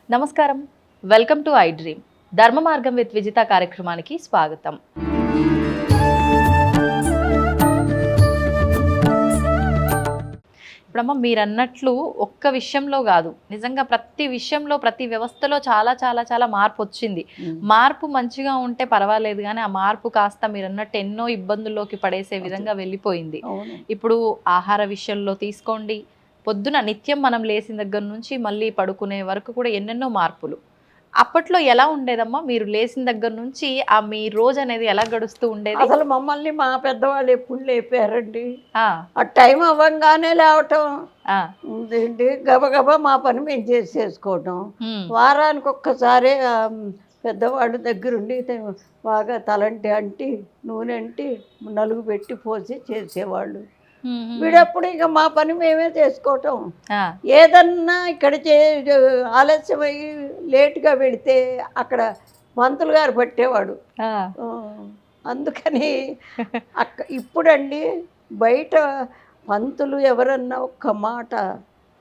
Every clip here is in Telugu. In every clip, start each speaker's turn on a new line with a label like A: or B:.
A: నమస్కారం, వెల్కమ్ టు ఐ డ్రీమ్. ధర్మ మార్గం విత్ విజిత కార్యక్రమానికి స్వాగతం. ఇప్పుడమ్మ మీరు అన్నట్లు ఒక్క విషయంలో కాదు, నిజంగా ప్రతి విషయంలో ప్రతి వ్యవస్థలో చాలా చాలా చాలా మార్పు వచ్చింది. మార్పు మంచిగా ఉంటే పర్వాలేదు, కానీ ఆ మార్పు కాస్త మీరు అన్నట్టు ఎన్నో ఇబ్బందుల్లోకి పడేసే విధంగా వెళ్ళిపోయింది. ఇప్పుడు ఆహార విషయంలో తీసుకోండి, పొద్దున నిత్యం మనం లేచిన దగ్గర నుంచి మళ్ళీ పడుకునే వరకు కూడా ఎన్నెన్నో మార్పులు. అప్పట్లో ఎలా ఉండేదమ్మా? మీరు లేచిన దగ్గర నుంచి మీ రోజు అనేది ఎలా గడుస్తూ ఉండేది?
B: అసలు మమ్మల్ని మా పెద్దవాళ్ళు ఎప్పుడు లేపారండి. ఆ టైం అవ్వగానే లేవటం, ఏంటి గబగబా మా పని మేము చేసేసుకోవటం. వారానికి ఒక్కసారి పెద్దవాళ్ళు దగ్గరుండి బాగా తలంటి అంటి నూనె అంటి నలుగు పెట్టి పోసి చేసేవాళ్ళు. వీడప్పుడు ఇక మా పని మేమే చేసుకోవటం. ఏదన్నా ఇక్కడ ఆలస్యమయ్యి లేటుగా వెళితే అక్కడ మంత్రులు గారు పట్టేవాడు. అందుకని ఇప్పుడండి బయట పంతులు ఎవరన్నా ఒక్క మాట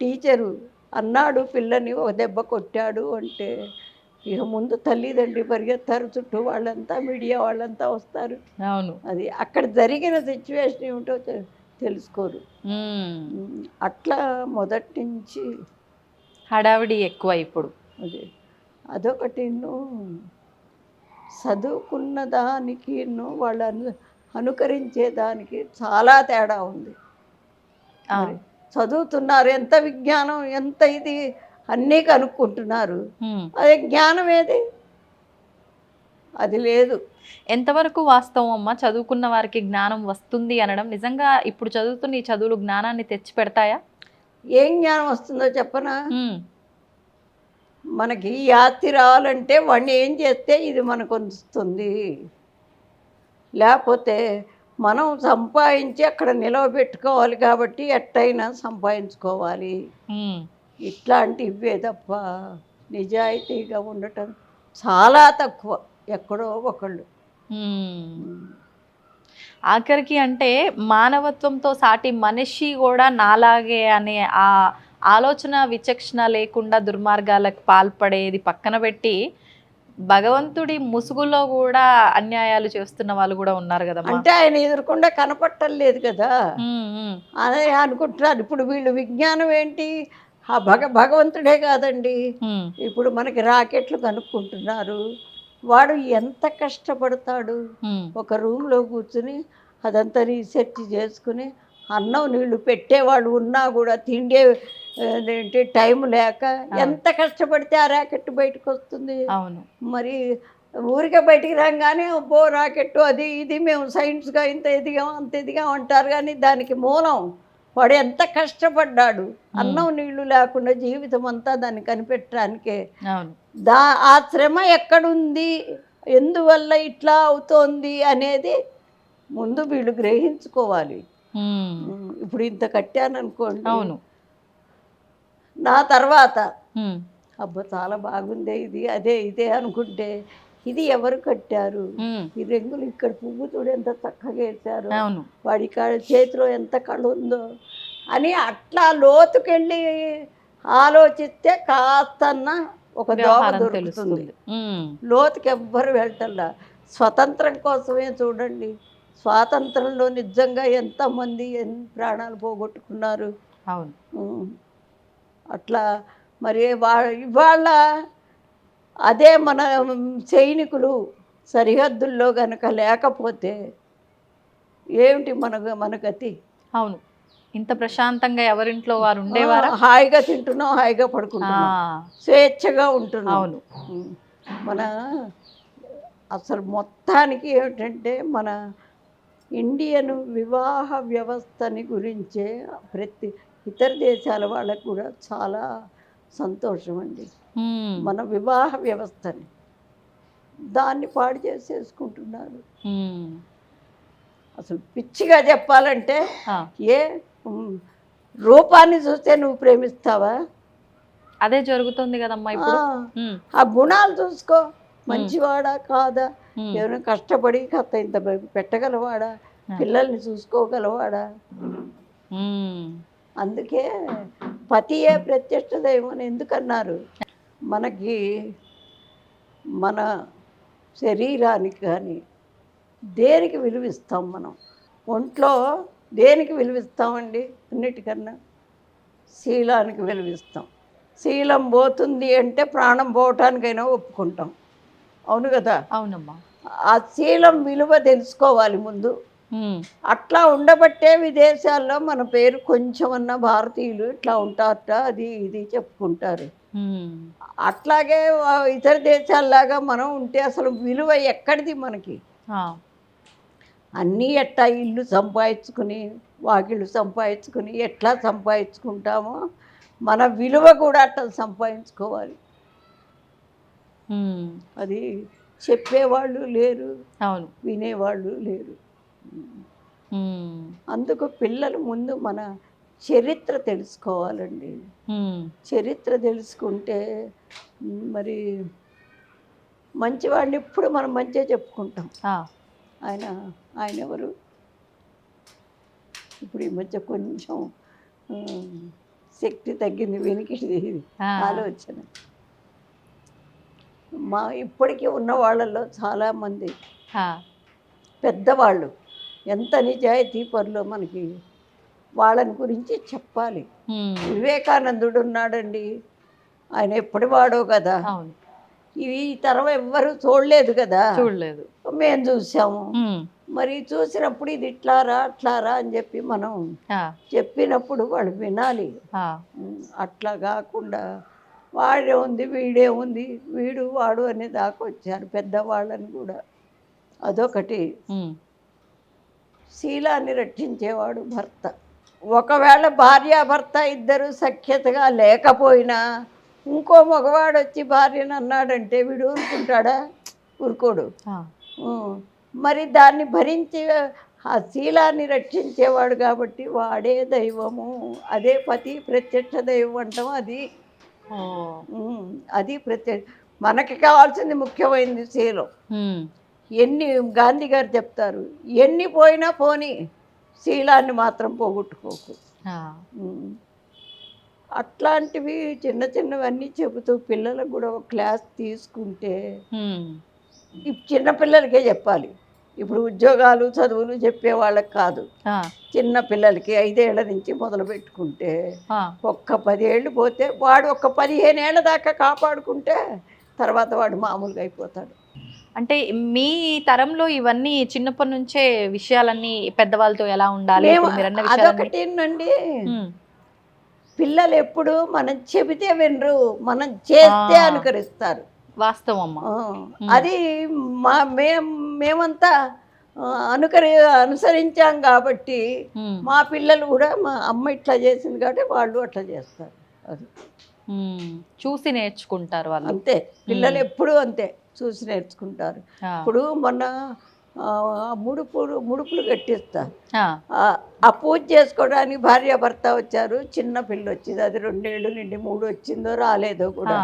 B: టీచరు అన్నాడు పిల్లని ఒక దెబ్బ కొట్టాడు అంటే ఇక ముందు తల్లిదండ్రి పరిగెత్తారు, చుట్టూ వాళ్ళంతా మీడియా వాళ్ళంతా వస్తారు.
A: అవును,
B: అది అక్కడ జరిగిన సిచ్యువేషన్ ఏమిటో తెలుసుకోరు. అట్లా మొదటి నుంచి
A: హడావిడి ఎక్కువ. ఇప్పుడు
B: అదొకటి చదువుకున్న దానికి వాళ్ళను అనుకరించే దానికి చాలా తేడా ఉంది. చదువుతున్నారు, ఎంత విజ్ఞానం ఎంత ఇది అన్నీ కనుక్కుంటున్నారు, అదే జ్ఞానం ఏది? అది లేదు.
A: ఎంతవరకు వాస్తవం అమ్మ? చదువుకున్న వారికి జ్ఞానం వస్తుంది అనడం నిజంగా ఇప్పుడు చదువుతున్న ఈ చదువులు జ్ఞానాన్ని తెచ్చి పెడతాయా?
B: ఏం జ్ఞానం వస్తుందో చెప్పనా? మనకి యాత్రి రావాలంటే వాడిని ఏం చేస్తే ఇది మనకు వస్తుంది, లేకపోతే మనం సంపాదించి అక్కడ నిలవబెట్టుకోవాలి కాబట్టి ఎట్టయినా సంపాదించుకోవాలి. ఇట్లాంటివే తప్ప నిజాయితీగా ఉండటం చాలా తక్కువ, ఎక్కడో ఒకళ్ళు.
A: ఆఖరికి అంటే మానవత్వంతో సాటి మనిషి కూడా నాలాగే అనే ఆ ఆలోచన విచక్షణ లేకుండా దుర్మార్గాలకు పాల్పడేది పక్కన పెట్టి భగవంతుడి ముసుగులో కూడా అన్యాయాలు చేస్తున్న వాళ్ళు కూడా ఉన్నారు కదా.
B: అంటే ఆయన ఎదురకుండా కనపట్టలేదు కదా, అదే అనుకుంటున్నారు. ఇప్పుడు వీళ్ళు విజ్ఞానం ఏంటి? ఆ భగవంతుడే కాదండి, ఇప్పుడు మనకి రాకెట్లు కనుక్కుంటున్నారు. వాడు ఎంత కష్టపడతాడు, ఒక రూమ్లో కూర్చుని అదంతా రీసెర్చ్ చేసుకుని అన్నం నీళ్లు పెట్టేవాడు ఉన్నా కూడా తిండే ఏంటి టైం లేక ఎంత కష్టపడితే ఆ రాకెట్ బయటకు వస్తుంది.
A: అవును,
B: మరి ఊరికే బయటికి రాగానే బో రాకెట్ అది ఇది మేము సైన్స్గా ఇంత ఎదిగాం అంత ఎదిగాం అంటారు, కానీ దానికి మూలం వాడు ఎంత కష్టపడ్డాడు. అన్నం నీళ్లు లేకుండా జీవితం అంతా దాన్ని కనిపెట్టడానికే. ఆ శ్రమ ఎక్కడుంది, ఎందువల్ల ఇట్లా అవుతోంది అనేది ముందు వీళ్ళు గ్రహించుకోవాలి. ఇప్పుడు ఇంత కట్టాను అనుకోండి,
A: అవును,
B: నా తర్వాత అబ్బా చాలా బాగుందే ఇది అదే ఇదే అనుకుంటే ఇది ఎవరు కట్టారు, ఈ రంగులు ఇక్కడ పువ్వు చూడు ఎంత చక్కగా వేశారు, వాడి చేతిలో ఎంత కళ ఉందో అని అట్లా లోతుకెళ్ళి ఆలోచిస్తే కాస్తన్న ఒక దోమ దొరుకుతుంది. లోతుకి ఎవ్వరు వెళ్ళటల్లా. స్వతంత్రం కోసమే చూడండి, స్వాతంత్రంలో నిజంగా ఎంతమంది ఎన్ని ప్రాణాలు పోగొట్టుకున్నారు.
A: అవును,
B: అట్లా మరి ఇవాళ అదే మన సైనికులు సరిహద్దుల్లో గనక లేకపోతే ఏమిటి మన గతి?
A: అవును, ఇంత ప్రశాంతంగా ఎవరింట్లో వారు ఉండేవారా?
B: హాయిగా తింటున్నాం, హాయిగా పడుకుంటున్నాం, స్వేచ్ఛగా ఉంటున్నాం.
A: అవును,
B: మన అసలు మొత్తానికి ఏమిటంటే మన ఇండియన్ వివాహ వ్యవస్థని గురించే ప్రతి ఇతర దేశాల వాళ్ళకు కూడా చాలా సంతోషం అండి. మన వివాహ వ్యవస్థని దాన్ని పాడు చేసేసుకుంటున్నారు. అసలు పిచ్చిగా చెప్పాలంటే ఏ రూపాన్ని చూస్తే నువ్వు ప్రేమిస్తావా?
A: అదే జరుగుతుంది కదమ్మా ఇప్పుడు.
B: ఆ గుణాలు చూసుకో, మంచివాడా కాదా, ఎవరైనా కష్టపడి ఇంత పెట్టగలవాడా, పిల్లల్ని చూసుకోగలవాడా, అందుకే పతియే ప్రత్యక్ష దైవం అని ఎందుకన్నారు? మనకి మన శరీరానికి కానీ దేనికి విలువిస్తాం మనం? ఒంట్లో దేనికి విలువిస్తామండి? అన్నిటికన్నా శీలానికి విలువిస్తాం. శీలం పోతుంది అంటే ప్రాణం పోవటానికైనా ఒప్పుకుంటాం. అవును కదా?
A: అవునమ్మా.
B: ఆ శీలం విలువ తెలుసుకోవాలి ముందు. అట్లా ఉండబట్టే విదేశాల్లో మన పేరు కొంచెమన్నా భారతీయులు ఇట్లా ఉంటారట, అది ఇది చెప్పుకుంటారు. అట్లాగే ఇతర దేశాల్లాగా మనం ఉంటే అసలు విలువ ఎక్కడిది మనకి? అన్నీ ఎట్లా ఇల్లు సంపాదించుకుని వాకిళ్ళు సంపాదించుకుని ఎట్లా సంపాదించుకుంటామో మన విలువ కూడా అట్లా సంపాదించుకోవాలి. అది చెప్పేవాళ్ళు లేరు,
A: అవును,
B: వినేవాళ్ళు లేరు. అందుకు పిల్లలు ముందు మన చరిత్ర తెలుసుకోవాలండి. చరిత్ర తెలుసుకుంటే మరి మంచివాడిని ఇప్పుడు మనం మంచిగా చెప్పుకుంటాం. ఆయన ఆయన ఎవరు? ఇప్పుడు ఈ మధ్య కొంచెం శక్తి తగ్గింది, వెనికిది ఆలోచన. మా ఇప్పటికీ ఉన్న వాళ్ళల్లో చాలామంది పెద్దవాళ్ళు ఎంత నిజాయితీ పరులో మనకి వాళ్ళని గురించి చెప్పాలి. వివేకానందుడు ఉన్నాడండి, ఆయన ఎప్పటి వాడో కదా. ఇవి తరం ఎవ్వరు చూడలేదు కదా, చూడలేదు, మేము చూసాము. మరి చూసినప్పుడు ఇది ఇట్లారా అట్లారా అని చెప్పి మనం చెప్పినప్పుడు వాళ్ళు వినాలి. అట్లా కాకుండా వాడే ఉంది వీడే ఉంది వీడు వాడు అనే దాకా వచ్చారు పెద్దవాళ్ళని కూడా. అదొకటి. శీలాన్ని రక్షించేవాడు భర్త. ఒకవేళ భార్యాభర్త ఇద్దరు సఖ్యతగా లేకపోయినా ఇంకో మగవాడు వచ్చి భార్యను అన్నాడంటే వీడు ఊరుకుంటాడా? ఊరుకోడు. మరి దాన్ని భరించి ఆ శీలాన్ని రక్షించేవాడు కాబట్టి వాడే దైవము. అదే పతి ప్రత్యక్ష దైవం అంటాం. అది ప్రత్యక్ష. మనకి కావాల్సింది ముఖ్యమైనది శీలం. ఎన్ని గాంధీ గారు చెప్తారు, ఎన్ని పోయినా పోని శీలాన్ని మాత్రం పోగొట్టుకోకు. అట్లాంటివి చిన్న చిన్నవన్నీ చెబుతూ పిల్లలకు కూడా ఒక క్లాస్ తీసుకుంటే, చిన్నపిల్లలకే చెప్పాలి. ఇప్పుడు ఉద్యోగాలు చదువులు చెప్పే వాళ్ళకి కాదు, చిన్న పిల్లలకి 5 ఏళ్ల నుంచి మొదలు పెట్టుకుంటే ఒక్క 10 ఏళ్ళు పోతే వాడు ఒక 15 ఏళ్ల దాకా కాపాడుకుంటే తర్వాత వాడు మామూలుగా అయిపోతాడు.
A: అంటే మీ తరంలో ఇవన్నీ చిన్నప్పటి నుంచే విషయాలన్నీ పెద్దవాళ్ళతో ఎలా ఉండాలి
B: అదొకటేనండి. పిల్లలు ఎప్పుడు మనం చెబితే వినరు, మనం చేస్తే అనుకరిస్తారు.
A: వాస్తవం.
B: అది మేమంతా అనుసరించాం కాబట్టి మా పిల్లలు కూడా మా అమ్మ ఇట్లా చేసింది కాబట్టి వాళ్ళు అట్లా చేస్తారు. అది
A: చూసి నేర్చుకుంటారు వాళ్ళు.
B: అంతే, పిల్లలు ఎప్పుడు అంతే చూసి నేర్చుకుంటారు. ఇప్పుడు మొన్న ముడుపులు కట్టిస్తారు. ఆ పూజ చేసుకోవడానికి భార్యాభర్త వచ్చారు, చిన్న పిల్ల వచ్చింది, అది 2 ఏళ్ళు నిండి 3 వచ్చిందో రాలేదో కూడా.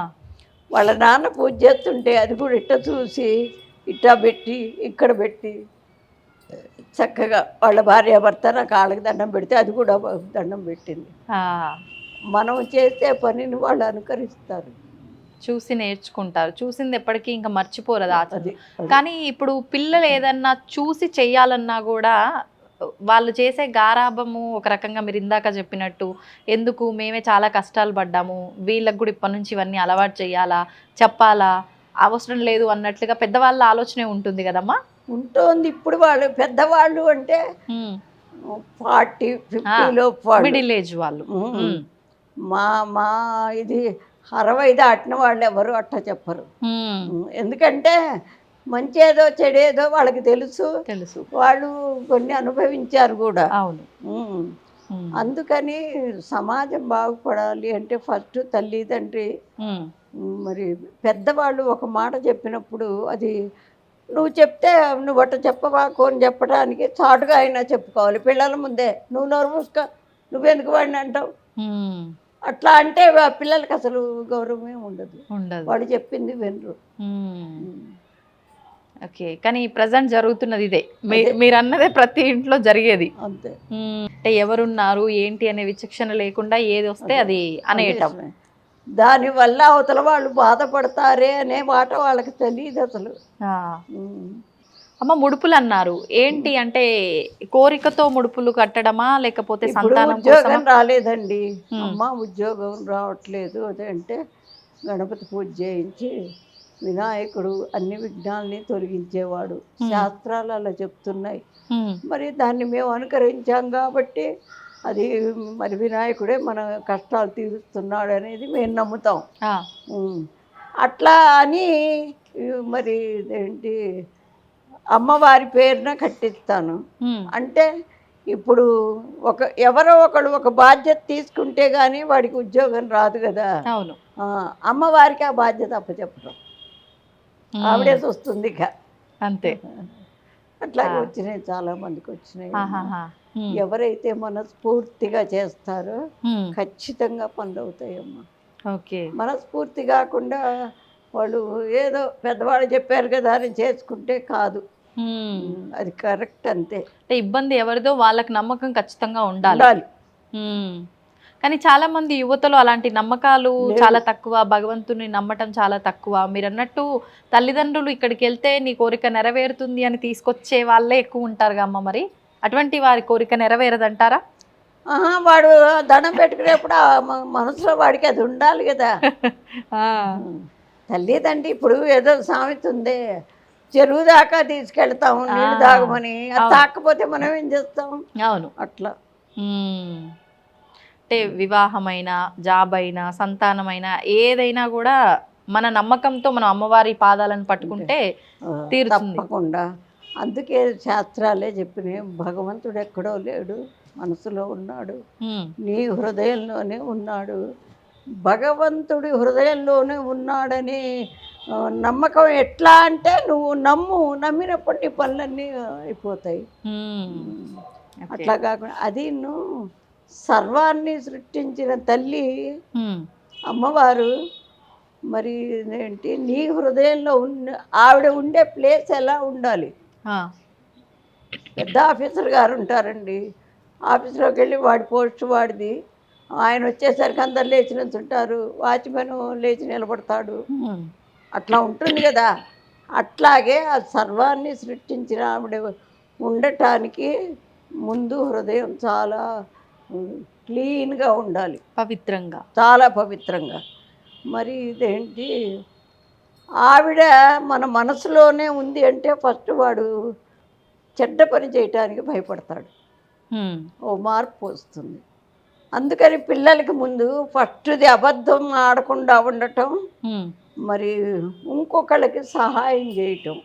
B: వాళ్ళ నాన్న పూజ చేస్తుంటే అది కూడా ఇట్ట చూసి ఇట్టా పెట్టి ఇక్కడ పెట్టి చక్కగా వాళ్ళ భార్యాభర్త నా కాళ్ళకి దండం పెడితే అది కూడా దండం పెట్టింది. మనం చేసే పనిని వాళ్ళు అనుకరిస్తారు,
A: చూసి నేర్చుకుంటారు. చూసింది ఎప్పటికీ ఇంకా మర్చిపోరు అది. కానీ ఇప్పుడు పిల్లలు ఏదన్నా చూసి చెయ్యాలన్నా కూడా వాళ్ళు చేసే గారాబము ఒక రకంగా మీరు ఇందాక చెప్పినట్టు, ఎందుకు మేమే చాలా కష్టాలు పడ్డాము, వీళ్ళకి కూడా ఇప్పటి నుంచి ఇవన్నీ అలవాటు చేయాలా, చెప్పాలా, అవసరం లేదు అన్నట్లుగా పెద్దవాళ్ళ ఆలోచనే ఉంటుంది కదమ్మా.
B: ఉంటుంది. ఇప్పుడు వాళ్ళు పెద్దవాళ్ళు అంటే 40-50
A: మిడిల్ ఏజ్ వాళ్ళు.
B: మా ఇది 60 దాటిన వాళ్ళు ఎవరు అట్లా చెప్పరు. ఎందుకంటే మంచేదో చెడేదో వాళ్ళకి తెలుసు, వాళ్ళు కొన్ని అనుభవించారు కూడా. అవును. అందుకని సమాజం బాగుపడాలి అంటే ఫస్ట్ తల్లిదండ్రి, మరి పెద్దవాళ్ళు ఒక మాట చెప్పినప్పుడు అది నువ్వు చెప్తే నువ్వు అట్ట చెప్పవాకు అని చెప్పడానికి చాటుగా అయినా చెప్పుకోవాలి. పిల్లల ముందే నువ్వు నోరు మూసుకో, నువ్వెందుకు వాడిని అంటావు, అట్లా అంటే పిల్లలకి అసలు గౌరవమే ఉండదు. వాడు చెప్పింది వినరు.
A: ఓకే. కానీ ప్రజెంట్ జరుగుతున్నది ఇదే. మీరు అన్నదే ప్రతి ఇంట్లో జరిగేది.
B: అంతే.
A: అంటే ఎవరున్నారు ఏంటి అనే విచక్షణ లేకుండా ఏది వస్తే అది అనేయటం.
B: దానివల్ల అవతల వాళ్ళు బాధపడతారే అనే మాట వాళ్ళకి తెలియదు అసలు.
A: ఆ.
B: ఉమ్.
A: అమ్మ ముడుపులు అన్నారు ఏంటి అంటే కోరికతో ముడుపులు కట్టడమా లేకపోతే
B: ఇప్పుడు
A: సంతానం
B: ఉద్యోగం
A: కోసమా?
B: రాలేదండి.
A: ఉమ్.
B: అమ్మ ఉద్యోగం రావట్లేదు అదంటే గణపతి పూజ చేయించి వినాయకుడు అన్ని విఘ్నాలని తొలగించేవాడు. శాస్త్రాలు అలా చెప్తున్నాయి.
A: ఉమ్.
B: మరి దాన్ని మేము అనుకరించాం కాబట్టి అది మరి వినాయకుడే మన కష్టాలు తీరుస్తున్నాడు అనేది మేము నమ్ముతాం.
A: ఆ.
B: అట్లా అని మరి ఏంటి అమ్మవారి పేరున కట్టిస్తాను.
A: ఉమ్.
B: అంటే ఇప్పుడు ఎవరో ఒకడు ఒక బాధ్యత తీసుకుంటే కానీ వాడికి ఉద్యోగం రాదు కదా.
A: అవును.
B: అమ్మవారికి ఆ బాధ్యత అప్పచెప్పడం ఆవిడే చూస్తుంది ఇక.
A: అంతే.
B: అట్లాగే వచ్చినాయి, చాలా మందికి వచ్చినాయి.
A: ఆహాహా.
B: ఎవరైతే మనస్ఫూర్తిగా చేస్తారో
A: ఉమ్.
B: ఖచ్చితంగా పనులు అవుతాయమ్మా.
A: ఓకే.
B: మనస్ఫూర్తి కాకుండా వాళ్ళు ఏదో పెద్దవాళ్ళు చెప్పారు కదా అని చేసుకుంటే కాదు. అది కరెక్ట్ అంతే.
A: అంటే ఇబ్బంది ఎవరిదో వాళ్ళకి నమ్మకం ఖచ్చితంగా ఉండాలి.
B: ఉండాలి.
A: కానీ చాలా మంది యువతలో అలాంటి నమ్మకాలు చాలా తక్కువ, భగవంతుని నమ్మటం చాలా తక్కువ. మీరు అన్నట్టు తల్లిదండ్రులు ఇక్కడికి వెళ్తే నీ కోరిక నెరవేరుతుంది అని తీసుకొచ్చే వాళ్ళే ఎక్కువ ఉంటారు అమ్మ. మరి అటువంటి వారి కోరిక నెరవేరదంటారా?
B: వాడు దండం పెట్టుకునేప్పుడు మనసులో వాడికి అది ఉండాలి కదా. తల్లిదండ్రి ఇప్పుడు ఏదో సామెత ఉంది, చెరువు దాకా తీసుకెళ్తాం నీళ్ళు తాగమని, అది తాకపోతే మనం ఏం చేస్తాం? అవును, అట్లా.
A: అంటే వివాహమైనా, జాబ్ అయినా, సంతానమైనా ఏదైనా కూడా మన నమ్మకంతో మనం అమ్మవారి పాదాలను పట్టుకుంటే తీరుతుంది
B: తప్పకుండా. అందుకే శాస్త్రాలే చెప్పినాయి, భగవంతుడు ఎక్కడో లేడు, మనసులో ఉన్నాడు, నీ హృదయంలోనే ఉన్నాడు. భగవంతుడి హృదయంలోనే ఉన్నాడని నమ్మకం ఎట్లా అంటే నువ్వు నమ్మినప్పుడు నీ పనులన్నీ అయిపోతాయి. అట్లా కాకుండా అది నువ్వు సర్వాన్ని సృష్టించిన తల్లి అమ్మవారు మరి ఏంటి నీ హృదయంలో ఆవిడ ఉండే ప్లేస్ ఎలా ఉండాలి? పెద్ద ఆఫీసర్ గారు ఉంటారండి, ఆఫీస్లోకి వెళ్ళి వాడి పోస్ట్ వాడిది, ఆయన వచ్చేసరికి అందరు లేచి నిల్చుంటారు, వాచ్మెన్ లేచి నిలబడతాడు, అట్లా ఉంటుంది కదా. అట్లాగే ఆ సర్వాన్ని సృష్టించిన ఆవిడ ఉండటానికి ముందు హృదయం చాలా క్లీన్గా ఉండాలి,
A: పవిత్రంగా,
B: చాలా పవిత్రంగా. మరి ఇదేంటి ఆవిడ మన మనసులోనే ఉంది అంటే ఫస్ట్ వాడు చెడ్డ పని చేయటానికి భయపడతాడు, ఓ మార్పు వస్తుంది. అందుకని పిల్లలకి ముందు ఫస్ట్ది అబద్ధం ఆడకుండా ఉండటం, మరి ఇంకొకళ్ళకి సహాయం చేయటం,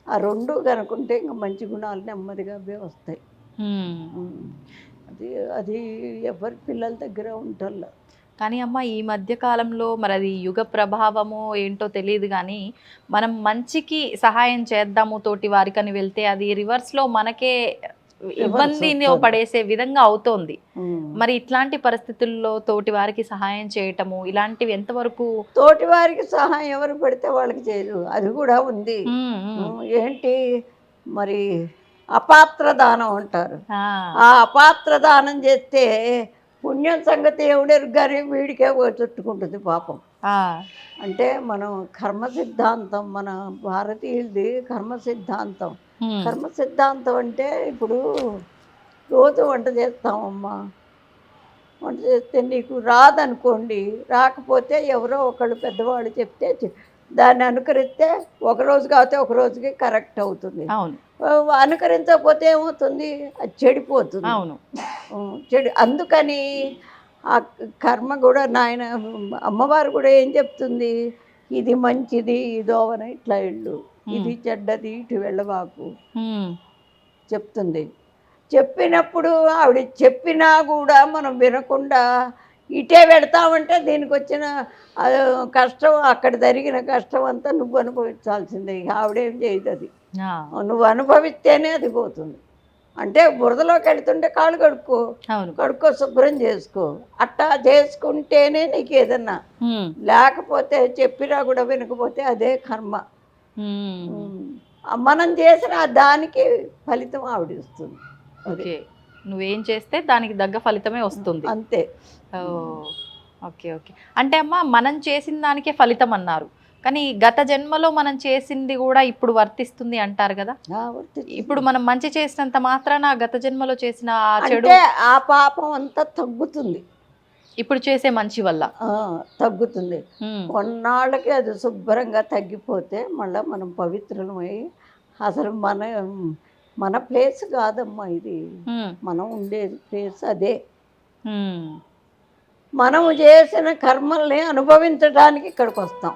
B: ఆ రెండు కనుకుంటే ఇంకా మంచి గుణాలు నెమ్మదిగా వస్తాయి. అది ఎవరి పిల్లల దగ్గర ఉంటల్లా.
A: కానీ అమ్మ ఈ మధ్య కాలంలో మరి అది యుగ ప్రభావమో ఏంటో తెలియదు కానీ మనం మంచికి సహాయం చేద్దాము తోటి వారికని వెళ్తే అది రివర్స్లో మనకే ఇబ్బందిని పడేసే విధంగా అవుతోంది. మరి ఇట్లాంటి పరిస్థితుల్లో తోటి వారికి సహాయం చేయటము ఇలాంటివి ఎంతవరకు?
B: తోటి వారికి సహాయం ఎవరు పెడితే వాళ్ళకి చేయరు, అది కూడా ఉంది. ఏంటి మరి అపాత్ర దానం అంటారు, ఆ అపాత్ర దానం చేస్తే పుణ్యం సంగతి ఎవడెరు కానీ వీడికే చుట్టుకుంటుంది పాపం. అంటే మనం కర్మ సిద్ధాంతం, మన భారతీయులది కర్మ సిద్ధాంతం. కర్మ సిద్ధాంతం అంటే ఇప్పుడు రోజు వంట చేస్తామమ్మా, వంట చేస్తే నీకు రాదనుకోండి, రాకపోతే ఎవరో ఒకళ్ళు పెద్దవాళ్ళు చెప్తే దాన్ని అనుకరిస్తే ఒకరోజు కాకపోతే ఒక రోజుకి కరెక్ట్ అవుతుంది. అనుకరించకపోతే ఏమవుతుంది? అది చెడిపోతుంది.
A: అవును,
B: అందుకని ఆ కర్మ కూడా నాయన అమ్మవారు కూడా ఏం చెప్తుంది, ఇది మంచిది ఇదోవన ఇట్లా వెళ్ళు, ఇది చెడ్డది ఇటు వెళ్ళవాకు చెప్తుంది. చెప్పినప్పుడు ఆవిడ చెప్పినా కూడా మనం వినకుండా ఇటే వెళతామంటే దీనికి వచ్చిన కష్టం, అక్కడ జరిగిన కష్టం అంతా నువ్వు అనుభవించాల్సిందే. ఆవిడేం చేయదు, అది నువ్వు అనుభవిస్తేనే అది పోతుంది. అంటే బురదలోకి వెళ్తుంటే కాళ్ళు కడుక్కో శుభ్రం చేసుకో, అట్టా చేసుకుంటేనే నీకు ఏదన్నా. లేకపోతే చెప్పినా కూడా వినకపోతే అదే కర్మ. మనం చేసిన దానికి ఫలితం ఆవిడ ఇస్తుంది. అది
A: ఓకే, నువ్వేం చేస్తే దానికి తగ్గ ఫలితమే వస్తుంది.
B: అంతే.
A: Okay okay. అంటే అమ్మ మనం చేసిన దానికే ఫలితం అన్నారు, కానీ గత జన్మలో మనం చేసింది కూడా ఇప్పుడు వర్తిస్తుంది అంటారు కదా. ఇప్పుడు మనం మంచి చేసినంత మాత్రాన గత జన్మలో చేసిన ఆ చెడు
B: అంటే ఆ పాపం అంతా తగ్గుతుంది,
A: ఇప్పుడు చేసే మంచి వల్ల
B: తగ్గుతుంది. కొన్నాళ్ళకి అది శుభ్రంగా తగ్గిపోతే మళ్ళీ మనం పవిత్రమై అసలు మన ప్లేస్ కాదమ్మా ఇది, మనం ఉండేది ప్లేస్ అదే. మనము చేసిన కర్మల్ని అనుభవించడానికి ఇక్కడికి వస్తాం.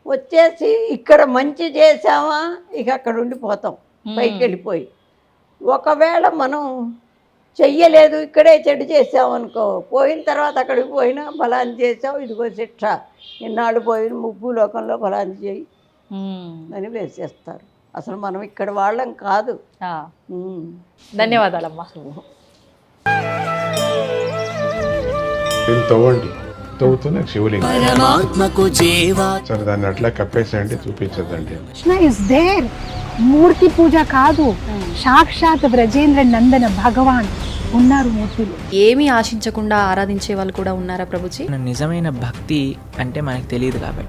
B: వచ్చేసి ఇక్కడ మంచి చేసామా ఇక అక్కడ ఉండిపోతాం పైకి వెళ్ళిపోయి. ఒకవేళ మనం చెయ్యలేదు ఇక్కడే చెడు చేసామనుకో, పోయిన తర్వాత అక్కడికి పోయినా బలాన్ని చేసావు, ఇదిగో శిక్ష, ఇన్నాళ్ళు పోయిన ముగ్గు లోకంలో బలాన్ని చేయి అని వేసేస్తారు. అసలు మనం ఇక్కడ వాళ్ళం కాదు.
A: ధన్యవాదాలమ్మా.
C: తవ్వండి, తవ్వుతున్న శివలింగం సరే దాన్ని అట్లా కప్పేసేయండి, చూపించదండి.
D: Krishna is there. మూర్తి పూజ కాదు, సాక్షాత్ బ్రజేంద్ర నందన భగవాన్ ఉన్నారు మూర్తిలో.
E: ఏమీ ఆశించకుండా ఆరాధించే వాళ్ళు కూడా ఉన్నారా ప్రభుజీ?
F: నిజమైన భక్తి అంటే మనకు తెలియదు కాబట్టి